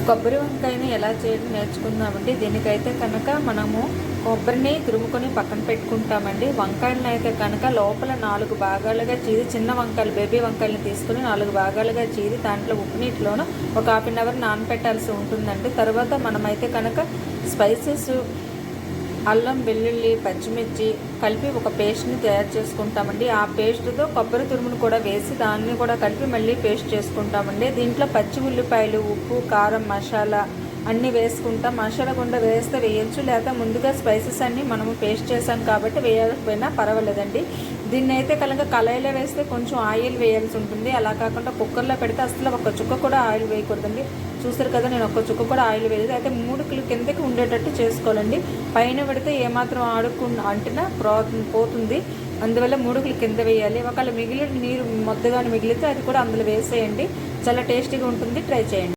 కొబ్బరి వంకాయని ఎలా చేయడం నేర్చుకుందామండి. దీనికైతే కనుక మనము కొబ్బరిని తురుముకొని పక్కన పెట్టుకుంటామండి. వంకాయలను అయితే కనుక లోపల 4 భాగాలుగా చీరి, చిన్న వంకాయలు బేబీ వంకాయలను తీసుకుని 4 భాగాలుగా చీరి దాంట్లో ఉప్పు నీటిలోనూ ఒక ½ గంట నానపెట్టాల్సి ఉంటుందండి. తర్వాత మనమైతే కనుక స్పైసెస్ అల్లం, వెల్లుల్లి, పచ్చిమిర్చి కలిపి ఒక పేస్ట్ని తయారు చేసుకుంటామండి. ఆ పేస్ట్తో కొబ్బరి తురుమును కూడా వేసి దాన్ని కూడా కలిపి మళ్ళీ పేస్ట్ చేసుకుంటామండి. దీంట్లో పచ్చి ఉల్లిపాయలు, ఉప్పు, కారం, మసాలా అన్నీ వేసుకుంటాం. మసాలా గుండా వేస్తే వేయచ్చు, లేదా ముందుగా స్పైసెస్ అన్నీ మనము పేస్ట్ చేసాం కాబట్టి వేయకపోయినా పర్వాలేదండి. దీన్ని అయితే కనుక కళాయిలో వేస్తే కొంచెం ఆయిల్ వేయాల్సి ఉంటుంది. అలా కాకుండా కుక్కర్లో పెడితే అసలు ఒక చుక్క కూడా ఆయిల్ వేయకూడదండి. చూస్తారు కదా, నేను ఒక్క చుక్క కూడా ఆయిల్ వేయలేదు. అయితే 3 కిందకి ఉండేటట్టు చేసుకోవాలండి. పైన పెడితే ఏమాత్రం అంటినా పోతుంది. అందువల్ల 3 కింద వేయాలి. ఒకవేళ మిగిలిన నీరు మొద్దగానే మిగిలితే అది కూడా అందులో వేసేయండి. చాలా టేస్టీగా ఉంటుంది, ట్రై చేయండి.